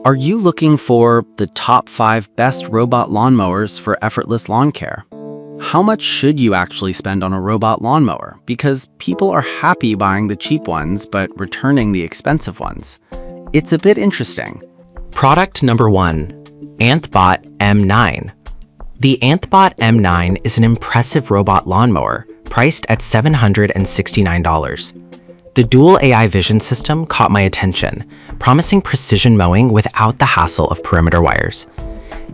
Are you looking for the top 5 best robot lawnmowers for effortless lawn care? How much should you actually spend on a robot lawnmower? Because people are happy buying the cheap ones, but returning the expensive ones. It's a bit interesting. Product number 1, Anthbot M9. The Anthbot M9 is an impressive robot lawnmower priced at $769. The dual AI vision system caught my attention, promising precision mowing without the hassle of perimeter wires.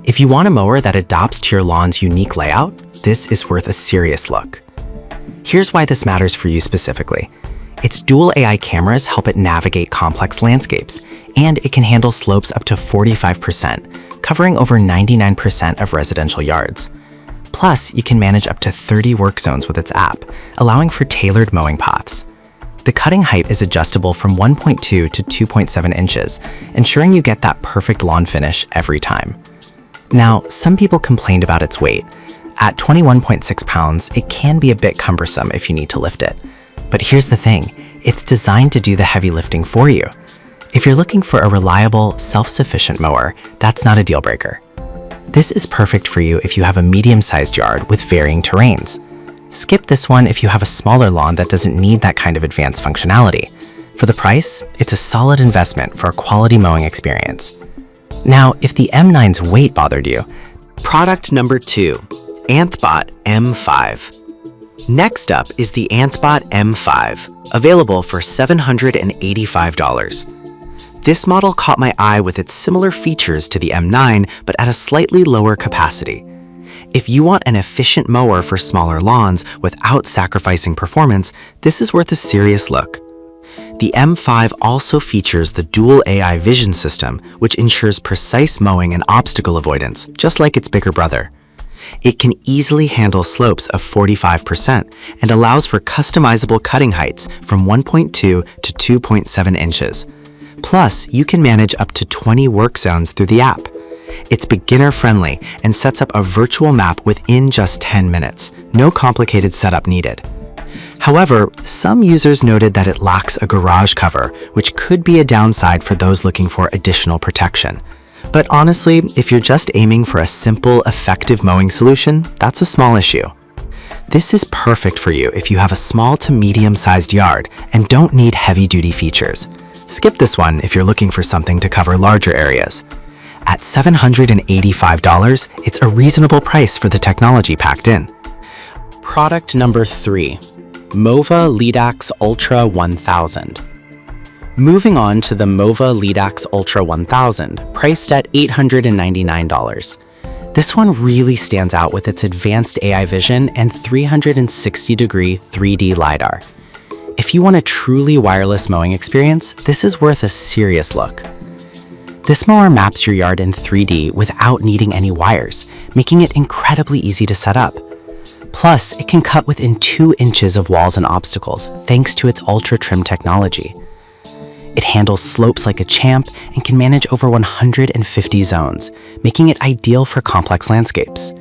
If you want a mower that adapts to your lawn's unique layout, this is worth a serious look. Here's why this matters for you specifically. Its dual AI cameras help it navigate complex landscapes, and it can handle slopes up to 45%, covering over 99% of residential yards. Plus, you can manage up to 30 work zones with its app, allowing for tailored mowing paths. The cutting height is adjustable from 1.2 to 2.7 inches, ensuring you get that perfect lawn finish every time. Now, some people complained about its weight. At 21.6 pounds, it can be a bit cumbersome if you need to lift it. But here's the thing, it's designed to do the heavy lifting for you. If you're looking for a reliable, self-sufficient mower, that's not a deal breaker. This is perfect for you if you have a medium-sized yard with varying terrains. Skip this one if you have a smaller lawn that doesn't need that kind of advanced functionality. For the price, it's a solid investment for a quality mowing experience. Now, if the M9's weight bothered you, product number 2, Anthbot M5. Next up is the Anthbot M5, available for $785. This model caught my eye with its similar features to the M9, but at a slightly lower capacity. If you want an efficient mower for smaller lawns without sacrificing performance, this is worth a serious look. The M5 also features the dual AI vision system, which ensures precise mowing and obstacle avoidance, just like its bigger brother. It can easily handle slopes of 45% and allows for customizable cutting heights from 1.2 to 2.7 inches. Plus, you can manage up to 20 work zones through the app. It's beginner-friendly and sets up a virtual map within just 10 minutes. No complicated setup needed. However, some users noted that it lacks a garage cover, which could be a downside for those looking for additional protection. But honestly, if you're just aiming for a simple, effective mowing solution, that's a small issue. This is perfect for you if you have a small to medium-sized yard and don't need heavy-duty features. Skip this one if you're looking for something to cover larger areas. At $785, it's a reasonable price for the technology packed in. Product number 3, MOA Lidox Ultra 1000. Moving on to the MOA Lidox Ultra 1000, priced at $899. This one really stands out with its advanced AI vision and 360-degree 3D LiDAR. If you want a truly wireless mowing experience, this is worth a serious look. This mower maps your yard in 3D without needing any wires, making it incredibly easy to set up. Plus, it can cut within 2 inches of walls and obstacles thanks to its ultra trim technology. It handles slopes like a champ and can manage over 150 zones, making it ideal for complex landscapes.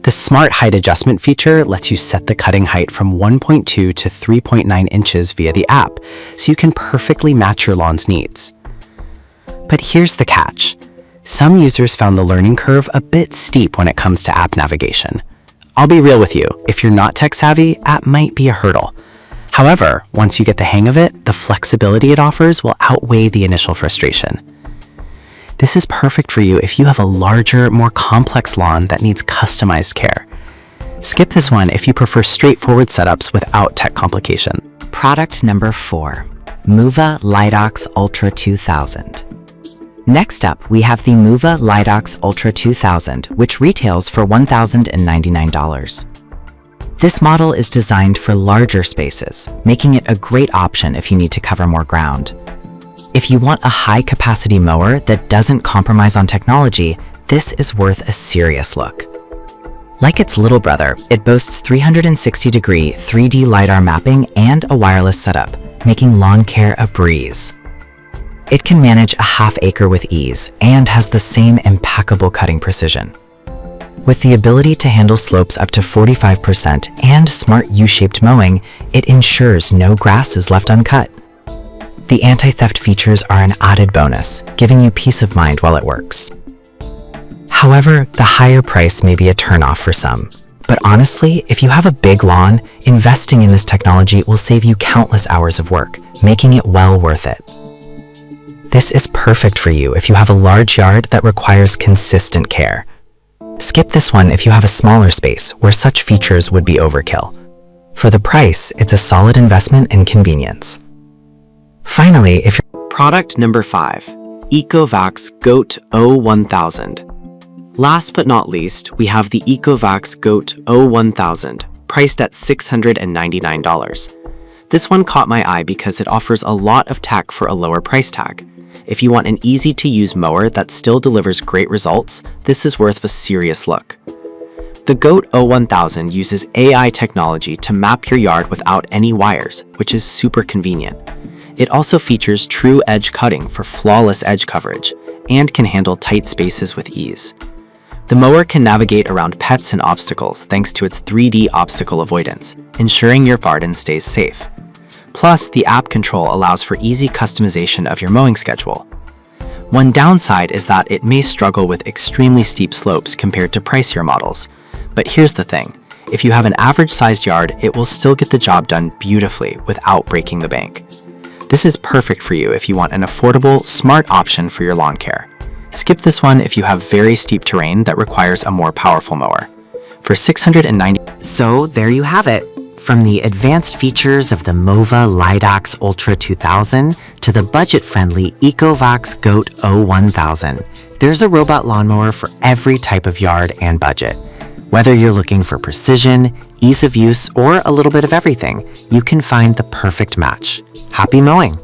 The smart height adjustment feature lets you set the cutting height from 1.2 to 3.9 inches via the app, so you can perfectly match your lawn's needs. But here's the catch. Some users found the learning curve a bit steep when it comes to app navigation. I'll be real with you, if you're not tech-savvy, app might be a hurdle. However, once you get the hang of it, the flexibility it offers will outweigh the initial frustration. This is perfect for you if you have a larger, more complex lawn that needs customized care. Skip this one if you prefer straightforward setups without tech complication. Product number 4, MOA Lidox Ultra 2000. Next up, we have the MOA Lidox Ultra 2000, which retails for $1,099. This model is designed for larger spaces, making it a great option if you need to cover more ground. If you want a high-capacity mower that doesn't compromise on technology, this is worth a serious look. Like its little brother, it boasts 360-degree 3D LiDAR mapping and a wireless setup, making lawn care a breeze. It can manage a half-acre with ease and has the same impeccable cutting precision. With the ability to handle slopes up to 45% and smart U-shaped mowing, it ensures no grass is left uncut. The anti-theft features are an added bonus, giving you peace of mind while it works. However, the higher price may be a turnoff for some. But honestly, if you have a big lawn, investing in this technology will save you countless hours of work, making it well worth it. This is perfect for you if you have a large yard that requires consistent care. Skip this one if you have a smaller space where such features would be overkill. For the price, it's a solid investment and convenience. Finally, if you're Product number 5. Eovax Goat O1000. Last but not least, we have the Eovax Goat O1000, priced at $699. This one caught my eye because it offers a lot of tech for a lower price tag. If you want an easy-to-use mower that still delivers great results, this is worth a serious look. The Goat O1000 uses AI technology to map your yard without any wires, which is super convenient. It also features true edge cutting for flawless edge coverage and can handle tight spaces with ease. The mower can navigate around pets and obstacles thanks to its 3D obstacle avoidance, ensuring your garden stays safe. Plus, the app control allows for easy customization of your mowing schedule. One downside is that it may struggle with extremely steep slopes compared to pricier models. But here's the thing, if you have an average-sized yard, it will still get the job done beautifully without breaking the bank. This is perfect for you if you want an affordable, smart option for your lawn care. Skip this one if you have very steep terrain that requires a more powerful mower. For $690. So there you have it. From the advanced features of the MOA Lidox Ultra 2000 to the budget-friendly Eovax Goat O1000, there's a robot lawnmower for every type of yard and budget. Whether you're looking for precision, ease of use, or a little bit of everything, you can find the perfect match. Happy mowing!